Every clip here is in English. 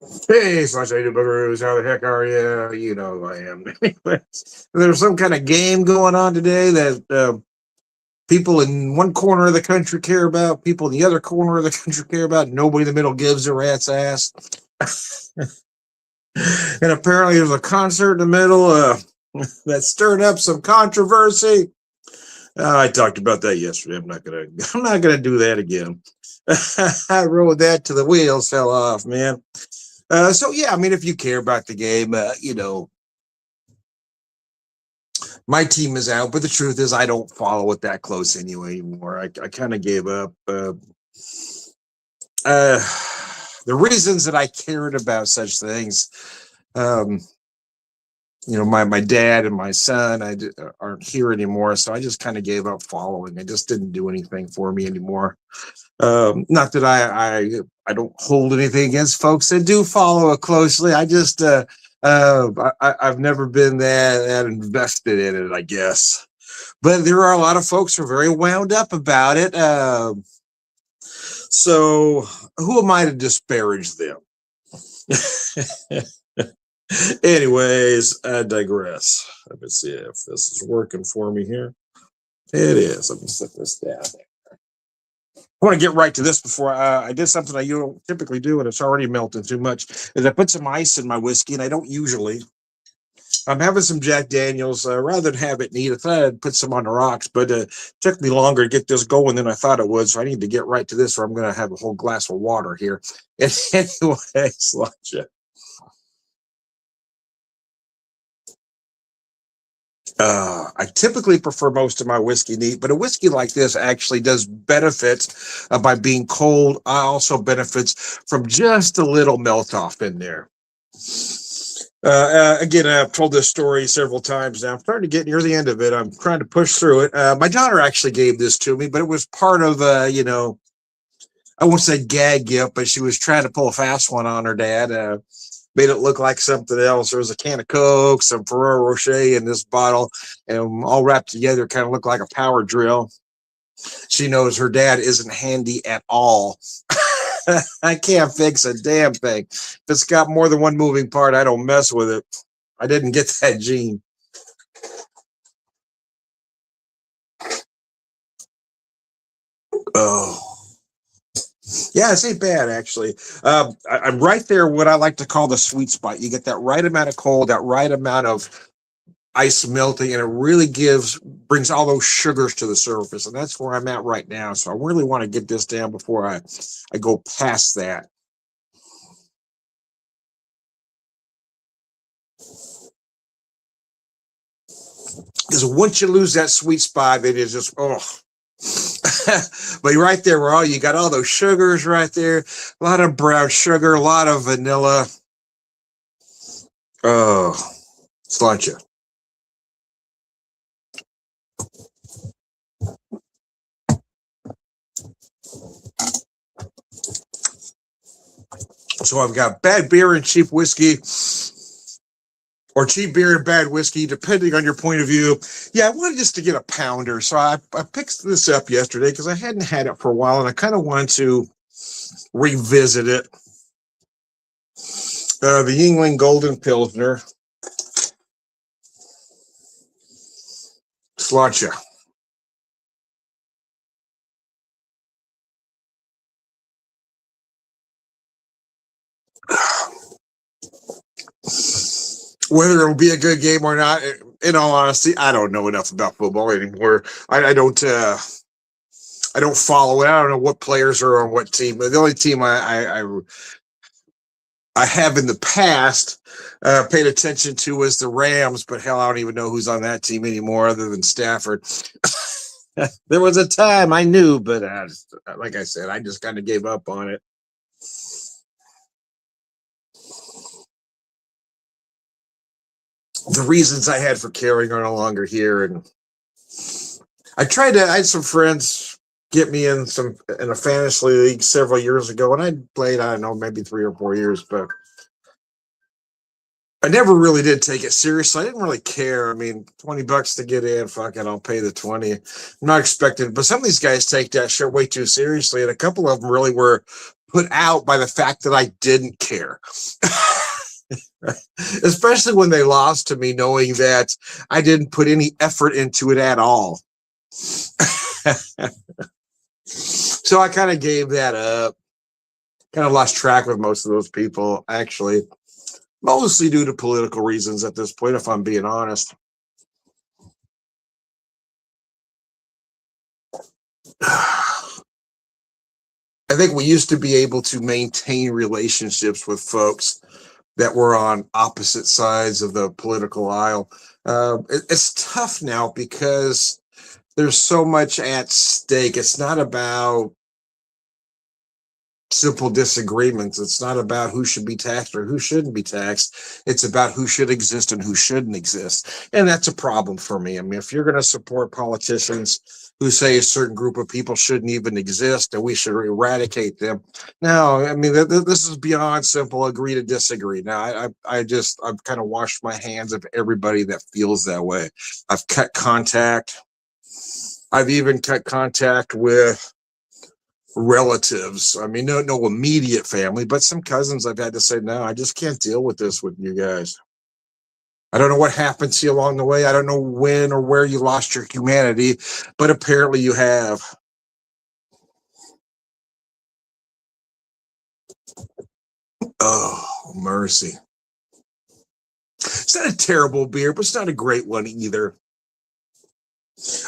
Hey, Slash I do Boogaroos, how the heck are you? You know who I am. There's some kind of game going on today that people in one corner of the country care about, people in the other corner of the country care about, nobody in the middle gives a rat's ass. And apparently there's a concert in the middle that stirred up some controversy. I talked about that yesterday. I'm not gonna do that again. I rode that till the wheels fell off, man. So yeah, I mean, if you care about the game, my team is out, but the truth is, I don't follow it that close anymore. I kind of gave up. Uh, the reasons that I cared about such things, um, my dad and my son aren't here anymore, so I just kind of gave up following. It just didn't do anything for me anymore. Not that I don't hold anything against folks that do follow it closely. I just I've never been that invested in it, I guess. But there are a lot of folks who are very wound up about it. So who am I to disparage them? Anyways, I digress. Let me see if this is working for me here. It is. Let me set this down. I want to get right to this before I did something I don't typically do, and it's already melting too much. Is I put some ice in my whiskey, and I don't usually. I'm having some Jack Daniels. Rather than have it neat, I thought I'd put some on the rocks, but it took me longer to get this going than I thought it would. So I need to get right to this, or I'm going to have a whole glass of water here. And anyway, Sláinte. I typically prefer most of my whiskey neat, but a whiskey like this actually does benefit by being cold. I also benefits from just a little melt off in there. Again, I've told this story several times now. I'm starting to get near the end of it. I'm trying to push through it. My daughter actually gave this to me, but it was part of, I won't say gag gift, but she was trying to pull a fast one on her dad. Made it look like something else. There was a can of Coke, some Ferrero Rocher in this bottle, and all wrapped together, kind of looked like a power drill. She knows her dad isn't handy at all. I can't fix a damn thing. If it's got more than one moving part, I don't mess with it. I didn't get that gene. Oh. Yeah, it ain't bad actually. I'm right there, what I like to call the sweet spot. You get that right amount of cold, that right amount of ice melting, and it really brings all those sugars to the surface, and that's where I'm at right now. So I really want to get this down before I go past that. Because once you lose that sweet spot, it is just but right there, where you got all those sugars right there, a lot of brown sugar, a lot of vanilla. Oh, Sláinte. So I've got bad beer and cheap whiskey, or cheap beer and bad whiskey, depending on your point of view. Yeah, I wanted just to get a pounder. So I picked this up yesterday because I hadn't had it for a while, and I kind of wanted to revisit it. The Yuengling Golden Pilsner. Sláinte. Whether it'll be a good game or not, in all honesty, I don't know enough about football anymore. I don't follow it. I don't know what players are on what team. The only team I have in the past paid attention to was the Rams, but hell, I don't even know who's on that team anymore other than Stafford. There was a time I knew, but like I said, I just kind of gave up on it. The reasons I had for caring are no longer here, and I had some friends get me in a fantasy league several years ago, and I played, I don't know, maybe 3 or 4 years, but I never really did take it seriously. I didn't really care. I mean, $20 to get in, fuck it, I'll pay the 20. I'm not expecting, but some of these guys take that shit way too seriously, and a couple of them really were put out by the fact that I didn't care. Especially when they lost to me, knowing that I didn't put any effort into it at all. So I kind of gave that up. Kind of lost track with most of those people, actually. Mostly due to political reasons at this point, if I'm being honest. I think we used to be able to maintain relationships with folks that were on opposite sides of the political aisle. It's tough now because there's so much at stake. It's not about simple disagreements. It's not about who should be taxed or who shouldn't be taxed. It's about who should exist and who shouldn't exist. And that's a problem for me. I mean, if you're going to support politicians who say a certain group of people shouldn't even exist and we should eradicate them. Now, I mean, this is beyond simple agree to disagree. Now, I've kind of washed my hands of everybody that feels that way. I've cut contact. I've even cut contact with relatives. I mean, no immediate family, but some cousins I've had to say, no, I just can't deal with this with you guys. I don't know what happened to you along the way. I don't know when or where you lost your humanity, but apparently you have. Oh, mercy. It's not a terrible beer, but it's not a great one either.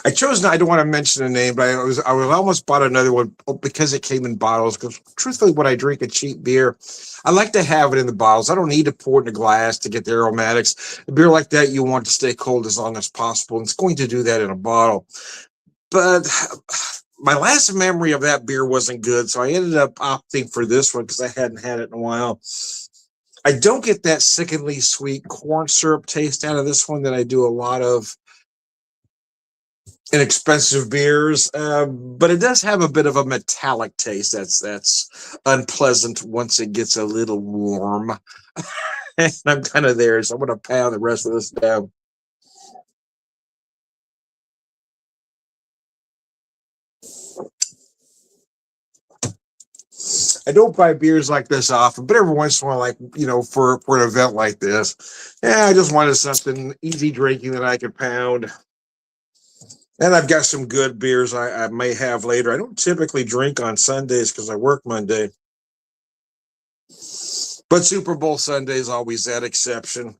I chose not. I don't want to mention a name, but I was almost bought another one because it came in bottles. Because truthfully, when I drink a cheap beer, I like to have it in the bottles. I don't need to pour it in a glass to get the aromatics. A beer like that, you want to stay cold as long as possible, and it's going to do that in a bottle. But my last memory of that beer wasn't good, so I ended up opting for this one because I hadn't had it in a while. I don't get that sickeningly sweet corn syrup taste out of this one that I do a lot of inexpensive beers, but it does have a bit of a metallic taste that's unpleasant once it gets a little warm. And I'm kind of there, so I'm going to pound the rest of this down. I don't buy beers like this often, but every once in a while, like, for an event like this, I just wanted something easy drinking that I could pound. And I've got some good beers I may have later. I don't typically drink on Sundays because I work Monday. But Super Bowl Sunday is always that exception.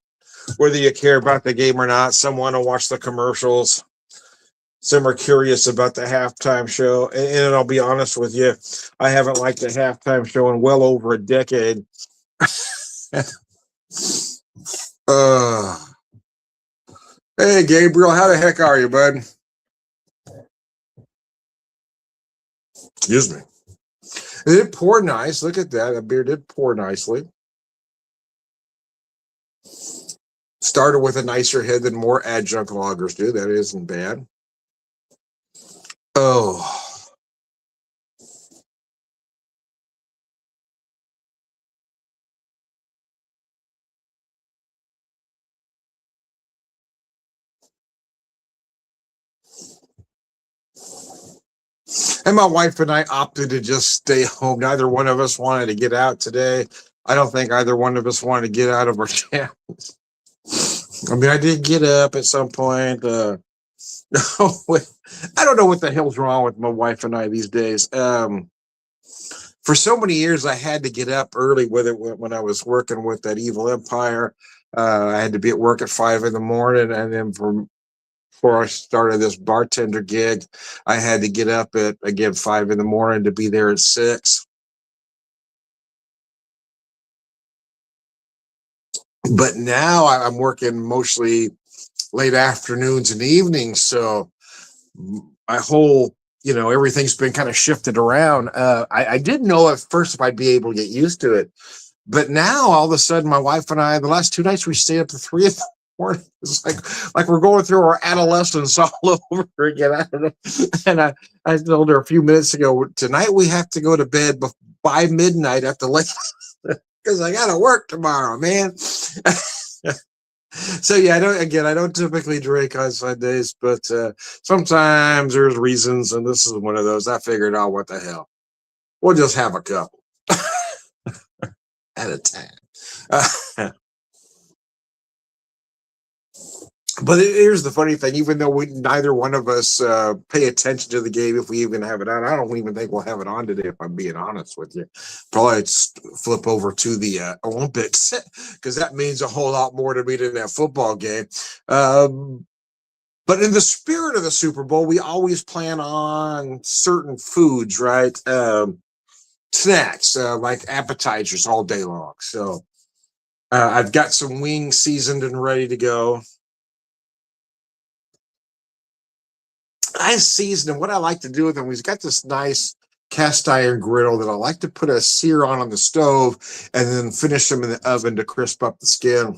Whether you care about the game or not, some want to watch the commercials. Some are curious about the halftime show. And I'll be honest with you, I haven't liked the halftime show in well over a decade. Hey, Gabriel, how the heck are you, bud? Excuse me. It did pour nice. Look at that. That beer did pour nicely. Started with a nicer head than more adjunct lagers do. That isn't bad. Oh. And my wife and I opted to just stay home. Neither one of us wanted to get out today. I don't think either one of us wanted to get out of our towns. I mean, I did get up at some point. I don't know what the hell's wrong with my wife and I these days. For so many years, I had to get up early with it when I was working with that evil empire. I had to be at work at 5 a.m, and then before I started this bartender gig, I had to get up at, again, 5 a.m. to be there at 6. But now I'm working mostly late afternoons and evenings. So my whole, everything's been kind of shifted around. I didn't know at first if I'd be able to get used to it. But now all of a sudden, my wife and I, the last 2 nights, we stayed up to 3 in the morning. It's like we're going through our adolescence all over again. I don't know. And I told her a few minutes ago, tonight we have to go to bed by midnight after late because I got to work tomorrow, man. So yeah, I don't typically drink on Sundays, but sometimes there's reasons, and this is one of those. I figured, oh, what the hell? We'll just have a couple. at a time. But here's the funny thing: even though neither one of us pay attention to the game, if we even have it on, I don't even think we'll have it on today. If I'm being honest with you, probably flip over to the Olympics because that means a whole lot more to me than that football game. But in the spirit of the Super Bowl, we always plan on certain foods, right? Snacks, like appetizers all day long. So I've got some wings seasoned and ready to go. I season them. What I like to do with them, we've got this nice cast iron griddle that I like to put a sear on the stove and then finish them in the oven to crisp up the skin.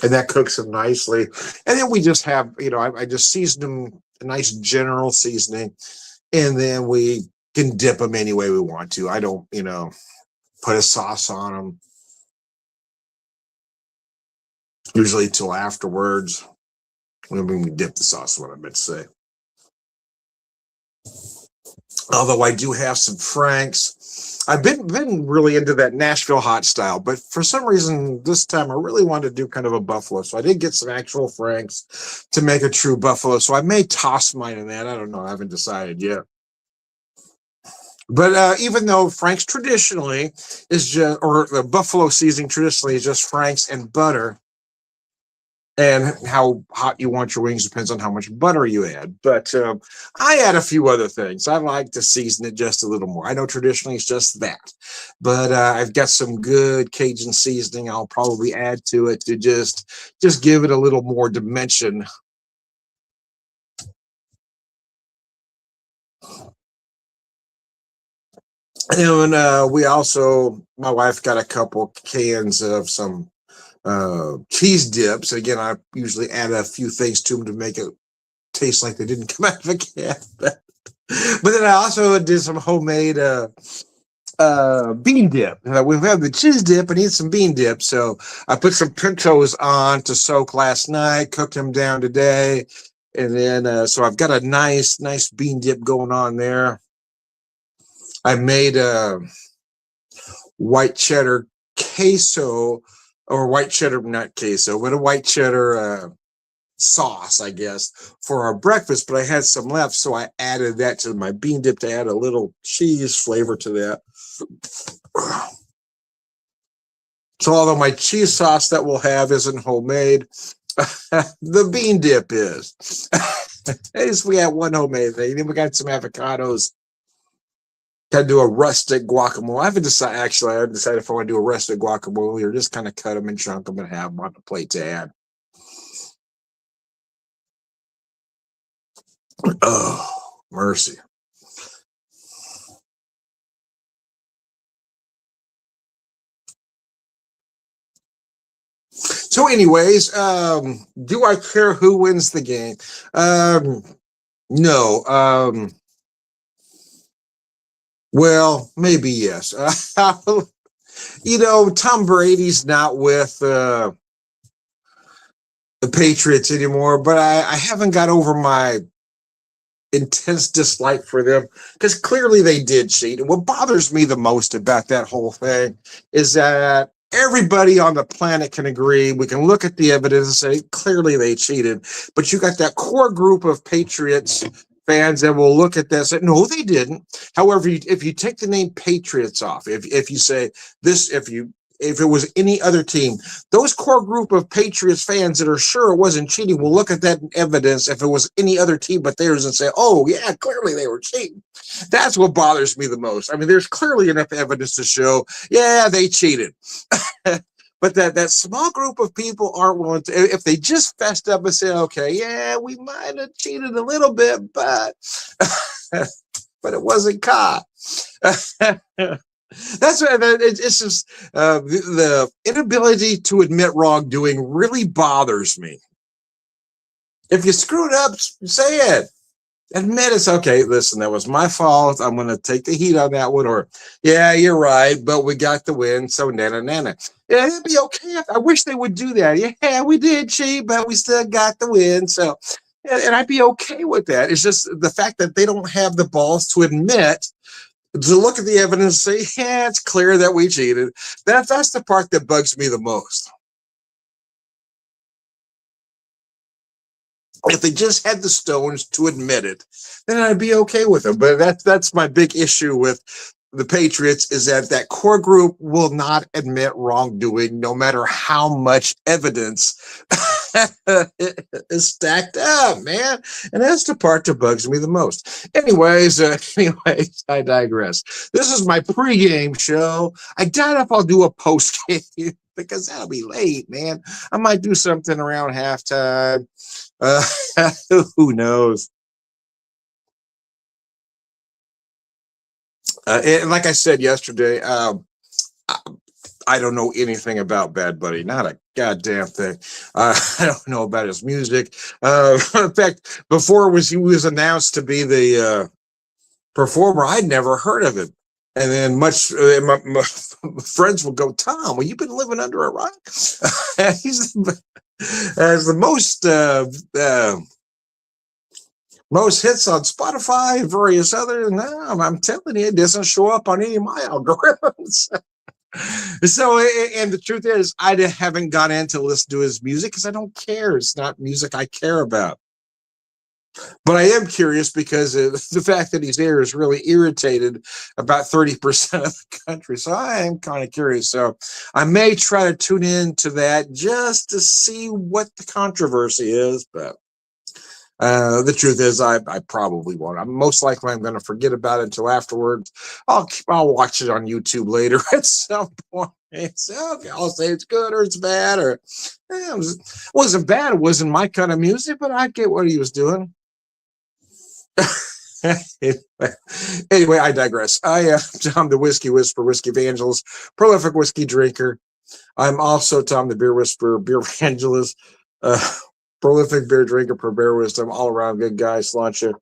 And that cooks them nicely. And then we just have, I just season them a nice general seasoning. And then we can dip them any way we want to. I don't, put a sauce on them. Usually till afterwards. When we dip the sauce, what I meant to say. Although I do have some Franks. I've been really into that Nashville hot style, but for some reason this time I really wanted to do kind of a buffalo. So I did get some actual Franks to make a true buffalo. So I may toss mine in that. I don't know. I haven't decided yet. But even though Frank's traditionally is just, or the buffalo seasoning traditionally is just Frank's and butter, and how hot you want your wings depends on how much butter you add. But I add a few other things. I like to season it just a little more. I know traditionally it's just that. But I've got some good Cajun seasoning I'll probably add to it to just give it a little more dimension. And we also, my wife got a couple cans of some cheese dips. Again, I usually add a few things to them to make it taste like they didn't come out of a can. But then I also did some homemade bean dip. We've had the cheese dip and need some bean dip. So I put some pintos on to soak last night, cooked them down today. And then, so I've got a nice bean dip going on there. I made a white cheddar queso, or white cheddar, not queso, but a white cheddar sauce, I guess, for our breakfast. But I had some left, so I added that to my bean dip to add a little cheese flavor to that. So although my cheese sauce that we'll have isn't homemade, the bean dip is. At least we have one homemade thing. Then we got some avocados. Got to do a rustic guacamole. I haven't decided if I want to do a rustic guacamole or just kind of cut them and chunk them and have them on the plate to add. Oh, mercy. So anyways, do I care who wins the game? No. Well, maybe yes. Tom Brady's not with the Patriots anymore, but I haven't got over my intense dislike for them because clearly they did cheat. And what bothers me the most about that whole thing is that everybody on the planet can agree. We can look at the evidence and say clearly they cheated, but you got that core group of Patriots fans that will look at this and no, they didn't. However, if you take the name Patriots off, if you say this, if it was any other team, those core group of Patriots fans that are sure it wasn't cheating will look at that evidence if it was any other team but theirs and say, oh yeah, clearly they were cheating. That's what bothers me the most. I mean, there's clearly enough evidence to show, yeah, they cheated. But that small group of people aren't willing to, if they just fessed up and said, okay, yeah, we might have cheated a little bit, but but it wasn't caught. That's what it's just the inability to admit wrongdoing really bothers me. If you screwed up, say it. Admit it's okay. Listen, that was my fault. I'm going to take the heat on that one. Or, yeah, you're right, but we got the win. So, nana. Yeah, it'd be okay. I wish they would do that. Yeah, we did cheat, but we still got the win. So, and I'd be okay with that. It's just the fact that they don't have the balls to admit to look at the evidence and say, yeah, it's clear that we cheated. That's the part that bugs me the most. If they just had the stones to admit it, then I'd be okay with it. But that's my big issue with the Patriots, is that core group will not admit wrongdoing, no matter how much evidence is stacked up, man. And that's the part that bugs me the most. Anyways, I digress. This is my pregame show. I doubt if I'll do a postgame because that'll be late, man. I might do something around halftime. Uh, who knows? And like I said yesterday, I don't know anything about Bad Buddy, not a goddamn thing. I don't know about his music. In fact, before he was announced to be the performer, I'd never heard of him. And then my friends will go, Tom, well, you've been living under a rock. He's as the most hits on Spotify and various other. No, I'm telling you, it doesn't show up on any of my algorithms. So, and the truth is, I haven't got in to listen to his music because I don't care. It's not music I care about. But I am curious because the fact that he's there is really irritated about 30% of the country. So I am kind of curious. So I may try to tune in to that just to see what the controversy is. But the truth is, I probably won't. I'm most likely I'm going to forget about it until afterwards. I'll watch it on YouTube later at some point. So okay, I'll say it's good or it's bad, or it wasn't bad. It wasn't my kind of music, but I get what he was doing. Anyway, I digress. Tom the Whiskey Whisperer, Whiskey Evangelist, prolific whiskey drinker. I'm also Tom the Beer Whisperer, Beer Evangelist, prolific beer drinker, per beer wisdom, all around good guy, Slancha.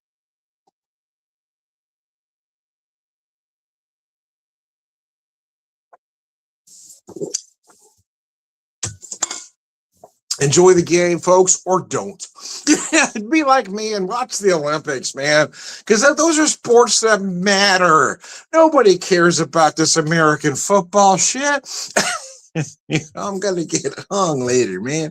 Enjoy the game, folks, or don't. Be like me and watch the Olympics, man, because those are sports that matter. Nobody cares about this American football shit. I'm going to get hung later, man.